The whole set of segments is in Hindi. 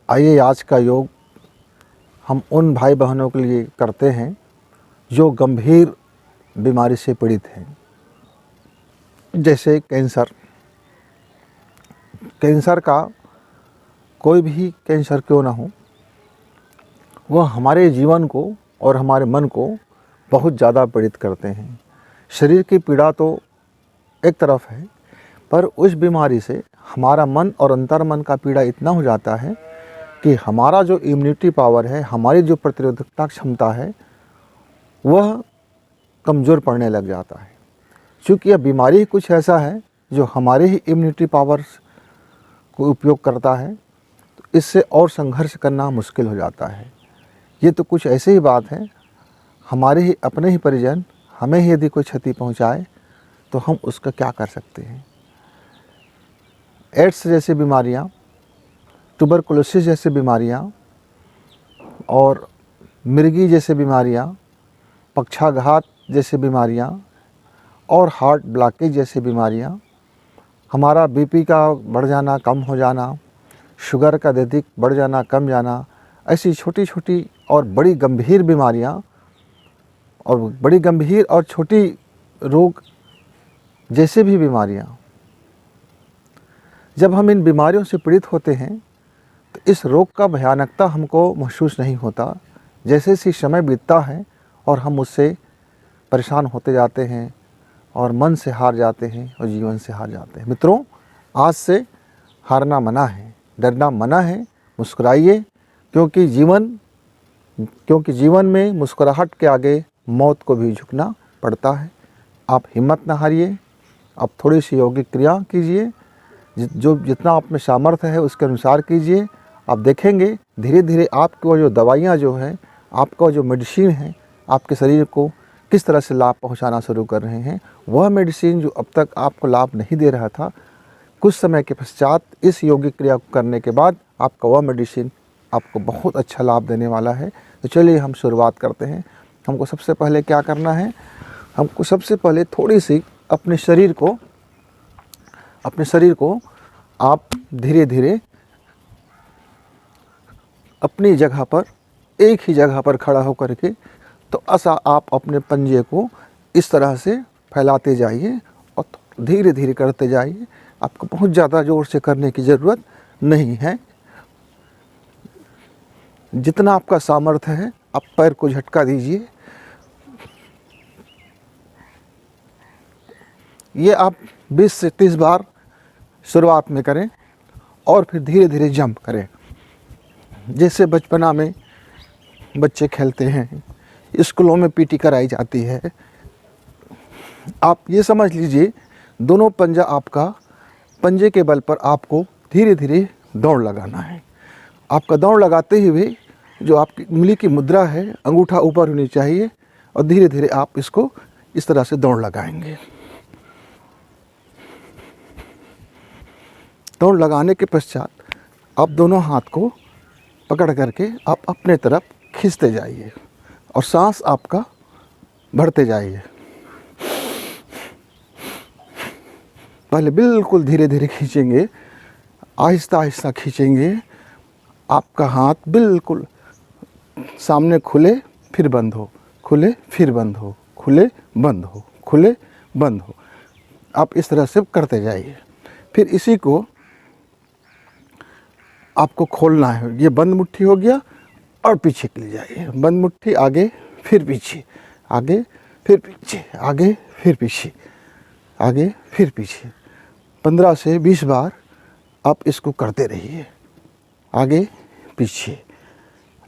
आइए आज का योग हम उन भाई बहनों के लिए करते हैं जो गंभीर बीमारी से पीड़ित हैं, जैसे कैंसर। कैंसर का कोई भी कैंसर क्यों ना हो, वह हमारे जीवन को और हमारे मन को बहुत ज़्यादा पीड़ित करते हैं। शरीर की पीड़ा तो एक तरफ है, पर उस बीमारी से हमारा मन और अंतर्मन का पीड़ा इतना हो जाता है कि हमारा जो इम्यूनिटी पावर है, हमारी जो प्रतिरोधकता क्षमता है, वह कमज़ोर पड़ने लग जाता है। क्योंकि यह बीमारी ही कुछ ऐसा है जो हमारे ही इम्यूनिटी पावर को उपयोग करता है, तो इससे और संघर्ष करना मुश्किल हो जाता है। ये तो कुछ ऐसी ही बात है, हमारे ही अपने ही परिजन हमें ही यदि कोई क्षति पहुंचाए तो हम उसका क्या कर सकते हैं। एड्स जैसी बीमारियां, ट्यूबरकुलोसिस जैसी बीमारियां और मिर्गी जैसी बीमारियां, पक्षाघात जैसी बीमारियां और हार्ट ब्लॉकेज जैसी बीमारियां, हमारा बीपी का बढ़ जाना, कम हो जाना, शुगर का अत्यधिक बढ़ जाना, कम जाना, ऐसी छोटी छोटी और बड़ी गंभीर बीमारियां और बड़ी गंभीर और छोटी रोग जैसे भी बीमारियां, जब हम इन बीमारियों से पीड़ित होते हैं तो इस रोग का भयानकता हमको महसूस नहीं होता। जैसे जैसे समय बीतता है और हम उससे परेशान होते जाते हैं और मन से हार जाते हैं और जीवन से हार जाते हैं। मित्रों, आज से हारना मना है, डरना मना है। मुस्कुराइए, क्योंकि जीवन में मुस्कुराहट के आगे मौत को भी झुकना पड़ता है। आप हिम्मत न हारिए, आप थोड़ी सी यौगिक क्रिया कीजिए, जो जितना आप में सामर्थ्य है उसके अनुसार कीजिए। आप देखेंगे धीरे धीरे आपको जो दवाइयाँ जो है, आपका जो मेडिसिन है, आपके शरीर को किस तरह से लाभ पहुंचाना शुरू कर रहे हैं। वह मेडिसिन जो अब तक आपको लाभ नहीं दे रहा था, कुछ समय के पश्चात इस यौगिक क्रिया को करने के बाद आपका वह मेडिसिन आपको बहुत अच्छा लाभ देने वाला है। तो चलिए हम शुरुआत करते हैं। हमको सबसे पहले क्या करना है, हमको सबसे पहले थोड़ी सी अपने शरीर को आप धीरे धीरे अपनी जगह पर, एक ही जगह पर खड़ा होकर के, तो ऐसा आप अपने पंजे को इस तरह से फैलाते जाइए और धीरे धीरे करते जाइए। आपको बहुत ज़्यादा ज़ोर से करने की ज़रूरत नहीं है। जितना आपका सामर्थ्य है आप पैर को झटका दीजिए। ये आप 20 से 30 बार शुरुआत में करें और फिर धीरे धीरे जंप करें। जैसे बचपना में बच्चे खेलते हैं, स्कूलों में पीटी कराई जाती है। आप ये समझ लीजिए, दोनों पंजा आपका, पंजे के बल पर आपको धीरे धीरे दौड़ लगाना है। आपका दौड़ लगाते हुए जो आपकी उंगली की मुद्रा है, अंगूठा ऊपर होनी चाहिए और धीरे धीरे आप इसको इस तरह से दौड़ लगाएंगे। दौड़ लगाने के पश्चात आप दोनों हाथ को पकड़ करके आप अपने तरफ खींचते जाइए और सांस आपका भरते जाइए। पहले बिल्कुल धीरे धीरे खींचेंगे, आहिस्ता आहिस्ता खींचेंगे। आपका हाथ बिल्कुल सामने खुले फिर बंद हो, खुले फिर बंद हो, खुले बंद हो, खुले बंद हो। आप इस तरह से करते जाइए। फिर इसी को आपको खोलना है। ये बंद मुट्ठी हो गया और पीछे के लिए जाइए। बंद मुट्ठी, आगे फिर पीछे, आगे फिर पीछे, आगे फिर पीछे, आगे फिर पीछे। 15 से 20 बार आप इसको करते रहिए। आगे पीछे,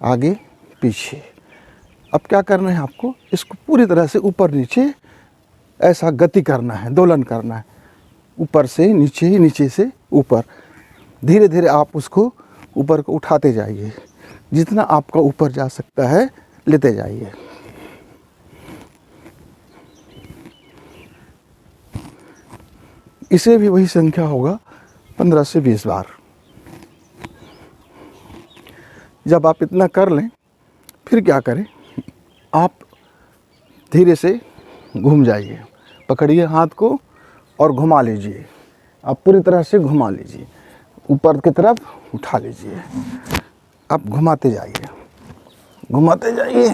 आगे पीछे। अब क्या करना है आपको, इसको पूरी तरह से ऊपर नीचे ऐसा गति करना है, दोलन करना है। ऊपर से नीचे, नीचे से ऊपर। धीरे धीरे आप उसको ऊपर को उठाते जाइए। जितना आपका ऊपर जा सकता है लेते जाइए। इसे भी वही संख्या होगा, 15 से 20 बार। जब आप इतना कर लें, फिर क्या करें, आप धीरे से घूम जाइए। पकड़िए हाथ को और घुमा लीजिए। आप पूरी तरह से घुमा लीजिए, ऊपर की तरफ उठा लीजिए। आप घुमाते जाइए, घुमाते जाइए,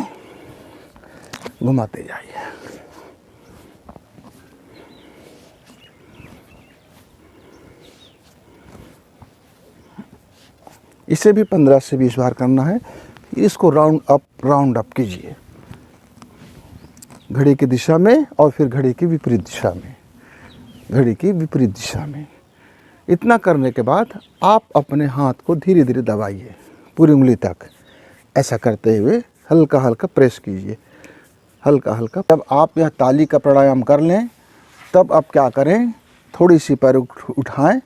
घुमाते जाइए। इसे भी 15 से 20 बार करना है। इसको राउंड अप कीजिए घड़ी की दिशा में और फिर घड़ी की विपरीत दिशा में, घड़ी की विपरीत दिशा में। इतना करने के बाद आप अपने हाथ को धीरे धीरे दबाइए पूरी उंगली तक। ऐसा करते हुए हल्का हल्का प्रेस कीजिए, हल्का हल्का। जब आप यह ताली का प्राणायाम कर लें तब आप क्या करें, थोड़ी सी पैर उठाएं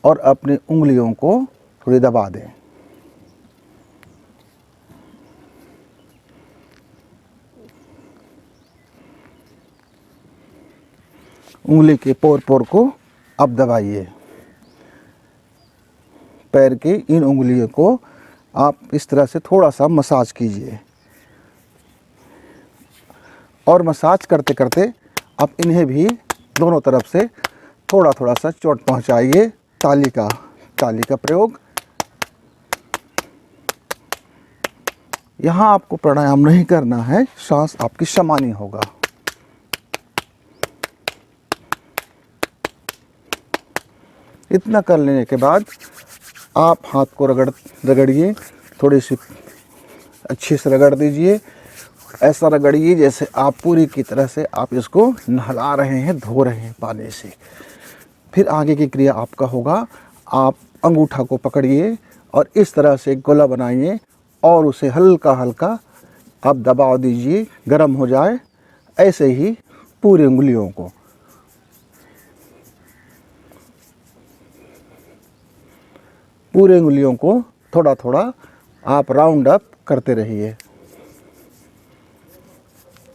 और अपनी उंगलियों को थोड़ी दबा दें। उंगली के पोर पोर को अब दबाइए। पैर की इन उंगलियों को आप इस तरह से थोड़ा सा मसाज कीजिए और मसाज करते करते आप इन्हें भी दोनों तरफ से थोड़ा थोड़ा सा चोट पहुंचाइए। ताली का प्रयोग। यहाँ आपको प्राणायाम नहीं करना है, सांस आपकी समानी होगा। इतना कर लेने के बाद आप हाथ को रगड़िए, थोड़ी सी अच्छे से रगड़ दीजिए। ऐसा रगड़िए जैसे आप पूरी की तरह से आप इसको नहला रहे हैं, धो रहे हैं पानी से। फिर आगे की क्रिया आपका होगा, आप अंगूठा को पकड़िए और इस तरह से गोला बनाइए और उसे हल्का हल्का आप दबाव दीजिए, गर्म हो जाए। ऐसे ही पूरी उंगलियों को, पूरे उंगलियों को थोड़ा थोड़ा आप राउंड अप करते रहिए।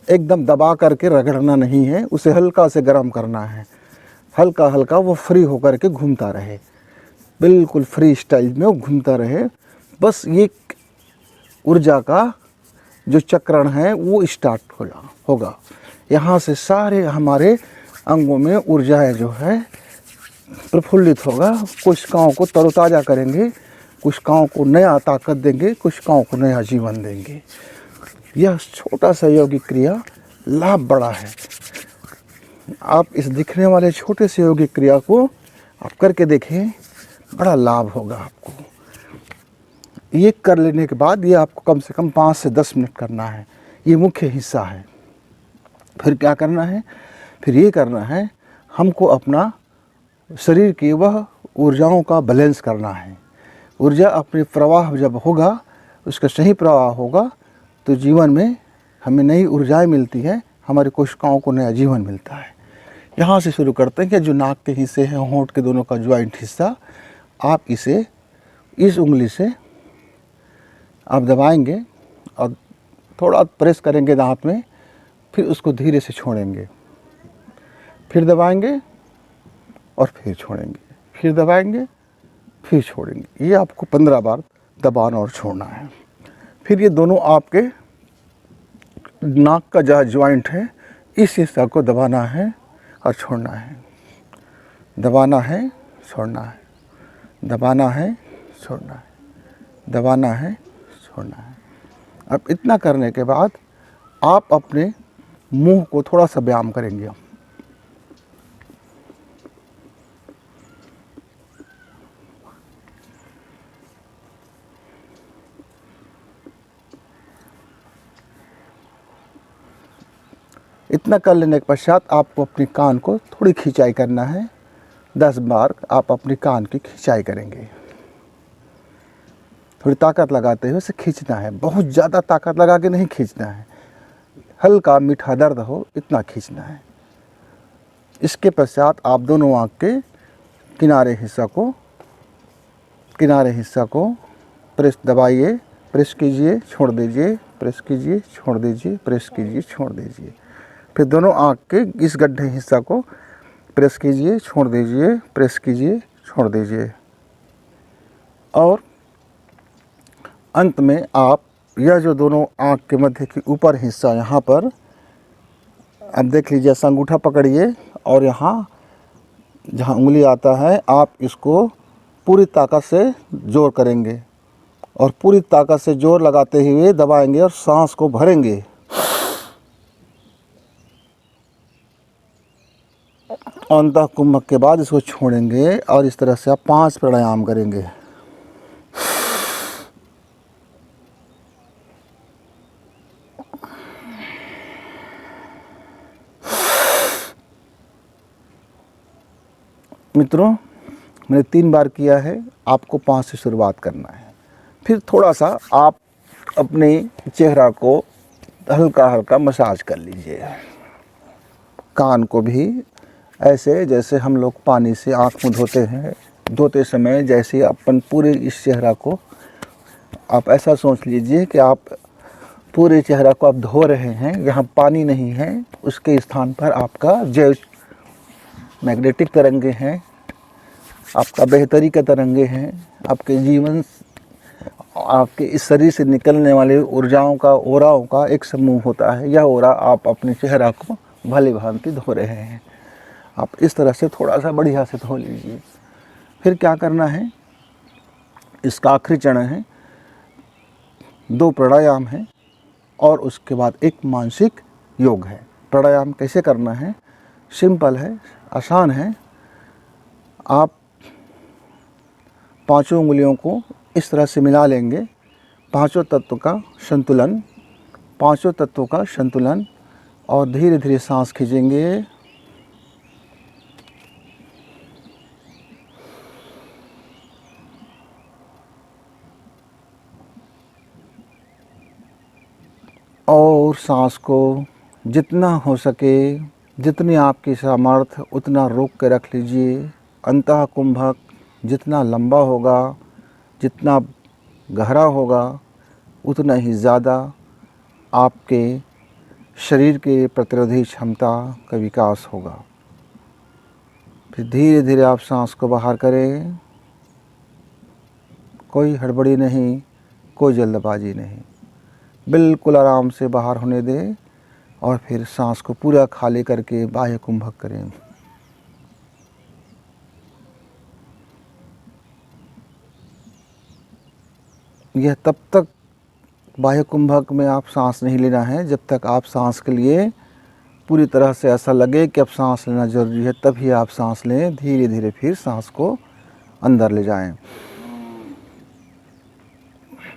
एकदम दबा करके रगड़ना नहीं है, उसे हल्का से गर्म करना है। हल्का हल्का वो फ्री होकर के घूमता रहे, बिल्कुल फ्री स्टाइल में वो घूमता रहे। बस ये ऊर्जा का जो चक्रण है वो स्टार्ट होगा। यहाँ से सारे हमारे अंगों में ऊर्जा जो है प्रफुल्लित होगा। कोशिकाओं को तरोताज़ा करेंगे, कोशिकाओं को नया ताकत देंगे, कोशिकाओं को नया जीवन देंगे। यह छोटा सा योगिक क्रिया लाभ बड़ा है। आप इस दिखने वाले छोटे से योगिक क्रिया को आप करके देखें, बड़ा लाभ होगा आपको। ये कर लेने के बाद ये आपको कम से कम 5 से 10 मिनट करना है। ये मुख्य हिस्सा है। फिर क्या करना है, फिर ये करना है, हमको अपना शरीर की वह ऊर्जाओं का बैलेंस करना है। ऊर्जा अपने प्रवाह जब होगा, उसका सही प्रवाह होगा तो जीवन में हमें नई ऊर्जाएं मिलती हैं, हमारी कोशिकाओं को नया जीवन मिलता है। यहाँ से शुरू करते हैं कि जो नाक के हिस्से हैं, होंठ के दोनों का ज्वाइंट हिस्सा, आप इसे इस उंगली से आप दबाएंगे और थोड़ा प्रेस करेंगे दांत में, फिर उसको धीरे से छोड़ेंगे, फिर दबाएंगे और फिर छोड़ेंगे, फिर दबाएंगे, फिर छोड़ेंगे। ये आपको 15 बार दबाना और छोड़ना है। फिर ये दोनों आपके नाक का जहाँ ज्वाइंट है, इस हिस्सा को दबाना है और छोड़ना है, दबाना है, छोड़ना है, दबाना है, छोड़ना है, दबाना है, छोड़ना है। अब इतना करने के बाद आप अपने मुंह को थोड़ा सा व्यायाम करेंगे। इतना कर लेने के पश्चात आपको अपने कान को थोड़ी खिंचाई करना है। 10 बार आप अपने कान की खिंचाई करेंगे। थोड़ी ताकत लगाते हुए इसे खींचना है, बहुत ज़्यादा ताकत लगा के नहीं खींचना है, हल्का मीठा दर्द हो इतना खींचना है। इसके पश्चात आप दोनों आँख के किनारे हिस्सा को प्रेस दबाइए, प्रेस कीजिए, छोड़ दीजिए, प्रेस कीजिए, छोड़ दीजिए, प्रेस कीजिए, छोड़ दीजिए। फिर दोनों आँख के इस गड्ढे हिस्सा को प्रेस कीजिए, छोड़ दीजिए, प्रेस कीजिए, छोड़ दीजिए। और अंत में आप यह जो दोनों आँख के मध्य की ऊपर हिस्सा यहाँ पर अब देख लीजिए, ऐसा अंगूठा पकड़िए और यहाँ जहाँ उंगली आता है आप इसको पूरी ताकत से जोर करेंगे और पूरी ताकत से जोर लगाते हुए दबाएंगे और सांस को भरेंगे। अंतः कुंभक के बाद इसको छोड़ेंगे और इस तरह से आप 5 प्राणायाम करेंगे। मित्रों, मैंने 3 बार किया है, आपको 5 से शुरुआत करना है। फिर थोड़ा सा आप अपने चेहरा को हल्का हल्का मसाज कर लीजिए। कान को भी ऐसे जैसे हम लोग पानी से आँख मुँह धोते हैं, धोते समय जैसे अपन पूरे इस चेहरा को आप ऐसा सोच लीजिए कि आप पूरे चेहरा को आप धो रहे हैं। यहाँ पानी नहीं है, उसके स्थान पर आपका जो मैग्नेटिक तरंगे हैं, आपका बेहतरी का तरंगे हैं, आपके जीवन, आपके इस शरीर से निकलने वाले ऊर्जाओं का, ओराओं का एक समूह होता है। यह ओरा आप अपने चेहरा को भली भांति धो रहे हैं। आप इस तरह से थोड़ा सा बढ़िया से धो लीजिए। फिर क्या करना है, इसका आखिरी चरण है, 2 प्राणायाम है और उसके बाद एक मानसिक योग है। प्राणायाम कैसे करना है, सिंपल है, आसान है। आप 5 उंगलियों को इस तरह से मिला लेंगे, 5 तत्व का संतुलन, 5 तत्वों का संतुलन, और धीरे धीरे सांस खींचेंगे। और सांस को जितना हो सके, जितनी आपकी सामर्थ्य उतना रोक के रख लीजिए। अंतः कुंभक जितना लंबा होगा, जितना गहरा होगा, उतना ही ज़्यादा आपके शरीर के प्रतिरोधी क्षमता का विकास होगा। फिर धीरे धीरे आप सांस को बाहर करें। कोई हड़बड़ी नहीं, कोई जल्दबाजी नहीं, बिल्कुल आराम से बाहर होने दें और फिर सांस को पूरा खाली करके बाह्य कुंभक करें। यह तब तक बाह्य कुंभक में आप सांस नहीं लेना है जब तक आप सांस के लिए पूरी तरह से ऐसा लगे कि अब सांस लेना ज़रूरी है, तभी आप सांस लें। धीरे धीरे फिर सांस को अंदर ले जाएं।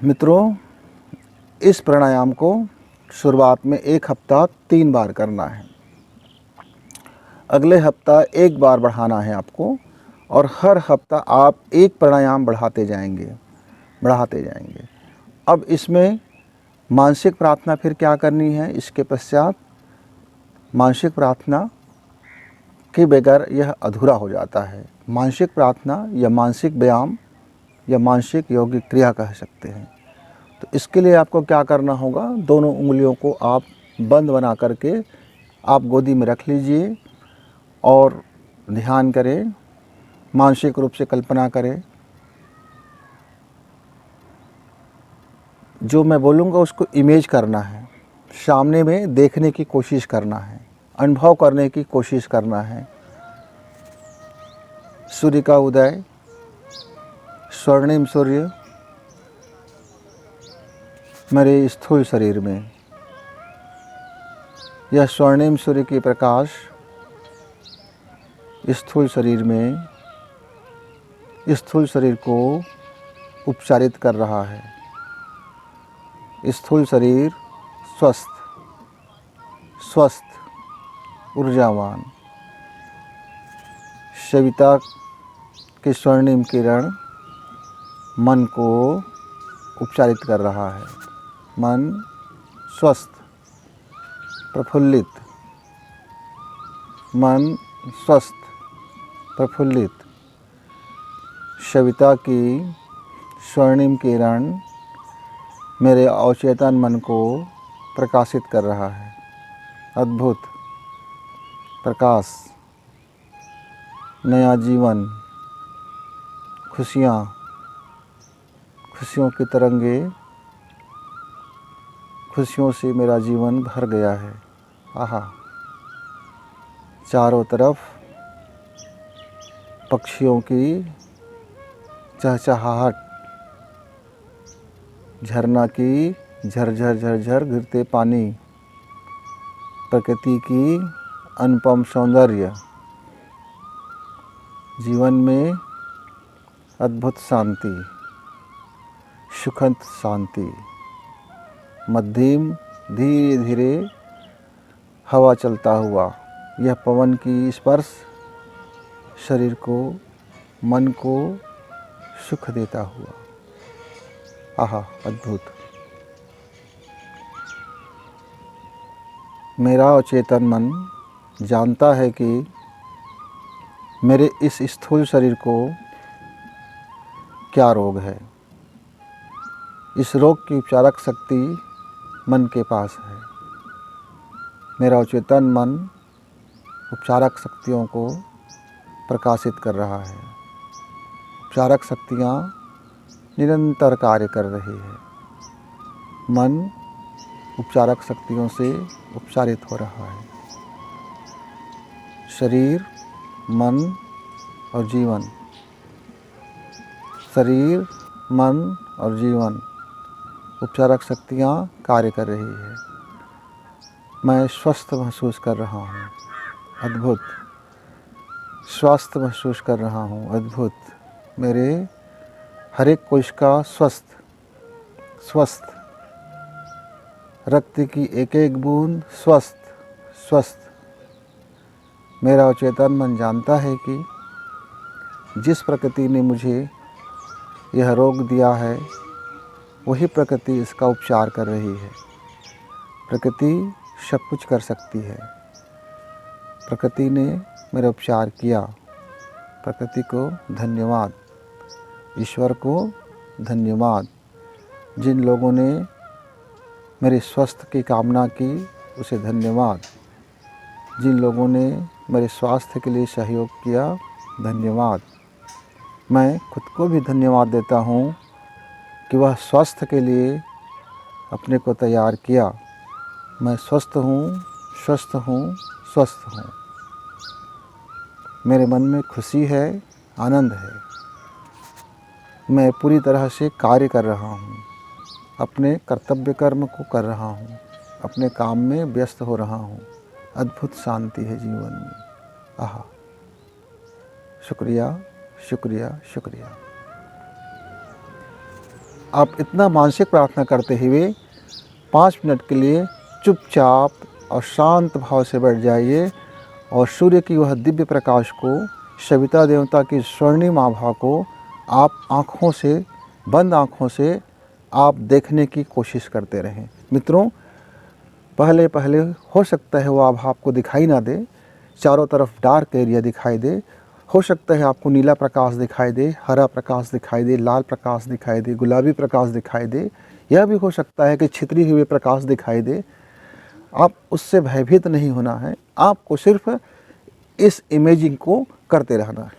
मित्रों, इस प्राणायाम को शुरुआत में 1 हफ्ता 3 बार करना है। अगले हफ्ता 1 बार बढ़ाना है आपको, और हर हफ्ता आप 1 प्राणायाम बढ़ाते जाएंगे। अब इसमें मानसिक प्रार्थना फिर क्या करनी है, इसके पश्चात मानसिक प्रार्थना के बगैर यह अधूरा हो जाता है। मानसिक प्रार्थना या मानसिक व्यायाम या मानसिक यौगिक क्रिया कह सकते हैं। तो इसके लिए आपको क्या करना होगा, दोनों उंगलियों को आप बंद बना करके आप गोदी में रख लीजिए और ध्यान करें, मानसिक रूप से कल्पना करें। जो मैं बोलूँगा उसको इमेज करना है, सामने में देखने की कोशिश करना है, अनुभव करने की कोशिश करना है। सूर्य का उदय, स्वर्णिम सूर्य मेरे स्थूल शरीर में, यह स्वर्णिम सूर्य की प्रकाश स्थूल शरीर में, स्थूल शरीर को उपचारित कर रहा है। स्थूल शरीर स्वस्थ, ऊर्जावान। सविता के स्वर्णिम किरण मन को उपचारित कर रहा है। मन स्वस्थ, प्रफुल्लित, मन स्वस्थ, प्रफुल्लित। सविता की स्वर्णिम किरण मेरे अवचेतन मन को प्रकाशित कर रहा है। अद्भुत प्रकाश, नया जीवन, खुशियाँ, खुशियों की तरंगे, खुशियों से मेरा जीवन भर गया है। आहा, चारों तरफ पक्षियों की चहचहाहट, झरना की झरझर झरझर गिरते पानी, प्रकृति की अनुपम सौंदर्य, जीवन में अद्भुत शांति, सुखद शांति, मध्यम धीरे धीरे हवा चलता हुआ यह पवन की स्पर्श शरीर को, मन को सुख देता हुआ। आहा, अद्भुत। मेरा अचेतन मन जानता है कि मेरे इस स्थूल शरीर को क्या रोग है। इस रोग की उपचारक शक्ति मन के पास है। मेरा अचेतन मन उपचारक शक्तियों को प्रकाशित कर रहा है। उपचारक शक्तियाँ निरंतर कार्य कर रही है। मन उपचारक शक्तियों से उपचारित हो रहा है। शरीर, मन और जीवन, शरीर, मन और जीवन उपचारक शक्तियाँ कार्य कर रही है। मैं स्वस्थ महसूस कर रहा हूँ। अद्भुत। स्वस्थ महसूस कर रहा हूँ। अद्भुत। मेरे हर एक कोशिका स्वस्थ, रक्त की एक एक बूंद स्वस्थ। मेरा अचेतन मन जानता है कि जिस प्रकृति ने मुझे यह रोग दिया है वही प्रकृति इसका उपचार कर रही है। प्रकृति सब कुछ कर सकती है। प्रकृति ने मेरा उपचार किया। प्रकृति को धन्यवाद। ईश्वर को धन्यवाद। जिन लोगों ने मेरे स्वास्थ्य की कामना की उसे धन्यवाद। जिन लोगों ने मेरे स्वास्थ्य के लिए सहयोग किया, धन्यवाद। मैं खुद को भी धन्यवाद देता हूँ कि वह स्वास्थ्य के लिए अपने को तैयार किया। मैं स्वस्थ हूँ। मेरे मन में खुशी है, आनंद है। मैं पूरी तरह से कार्य कर रहा हूँ। अपने कर्तव्य कर्म को कर रहा हूँ। अपने काम में व्यस्त हो रहा हूँ। अद्भुत शांति है जीवन में। आहा, शुक्रिया, शुक्रिया, शुक्रिया। आप इतना मानसिक प्रार्थना करते हुए 5 मिनट के लिए चुपचाप और शांत भाव से बैठ जाइए और सूर्य की वह दिव्य प्रकाश को, सविता देवता की स्वर्णिम आभा को आप बंद आँखों से आप देखने की कोशिश करते रहें। मित्रों, पहले हो सकता है वो आभा आपको दिखाई ना दे, चारों तरफ डार्क एरिया दिखाई दे। हो सकता है आपको नीला प्रकाश दिखाई दे, हरा प्रकाश दिखाई दे, लाल प्रकाश दिखाई दे, गुलाबी प्रकाश दिखाई दे। यह भी हो सकता है कि छितरी हुए प्रकाश दिखाई दे। आप उससे भयभीत नहीं होना है। आपको सिर्फ इस इमेजिंग को करते रहना है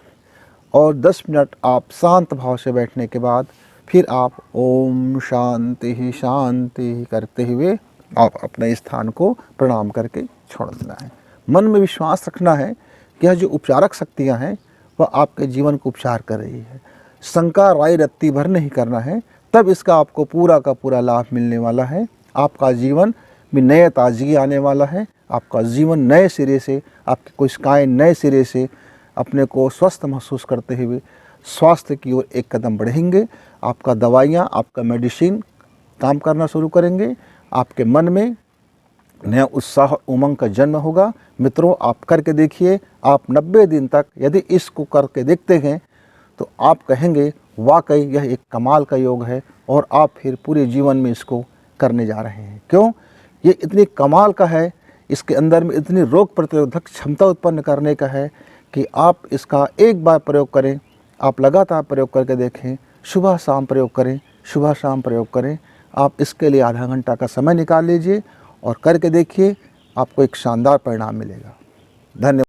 और 10 मिनट आप शांत भाव से बैठने के बाद फिर आप ओम शांति शांति करते हुए आप अपने स्थान को प्रणाम करके छोड़ देना है। मन में विश्वास रखना है कि यह जो उपचारक शक्तियाँ हैं वह आपके जीवन को उपचार कर रही है। शंका राय रत्ती भर नहीं करना है, तब इसका आपको पूरा का पूरा लाभ मिलने वाला है। आपका जीवन में नए ताजगी आने वाला है। आपका जीवन नए सिरे से, आपकी कोशिकाएं नए सिरे से अपने को स्वस्थ महसूस करते हुए स्वास्थ्य की ओर एक कदम बढ़ेंगे। आपका दवाइयाँ, आपका मेडिसिन काम करना शुरू करेंगे। आपके मन में नया उत्साह, उमंग का जन्म होगा। मित्रों, आप करके देखिए। आप 90 दिन तक यदि इसको करके देखते हैं तो आप कहेंगे वाकई यह एक कमाल का योग है और आप फिर पूरे जीवन में इसको करने जा रहे हैं। क्यों? ये इतनी कमाल का है, इसके अंदर में इतनी रोग प्रतिरोधक क्षमता उत्पन्न करने का है कि आप इसका एक बार प्रयोग करें, आप लगातार प्रयोग करके देखें। सुबह शाम प्रयोग करें, सुबह शाम प्रयोग करें। आप इसके लिए आधा घंटा का समय निकाल लीजिए और करके देखिए, आपको एक शानदार परिणाम मिलेगा। धन्यवाद।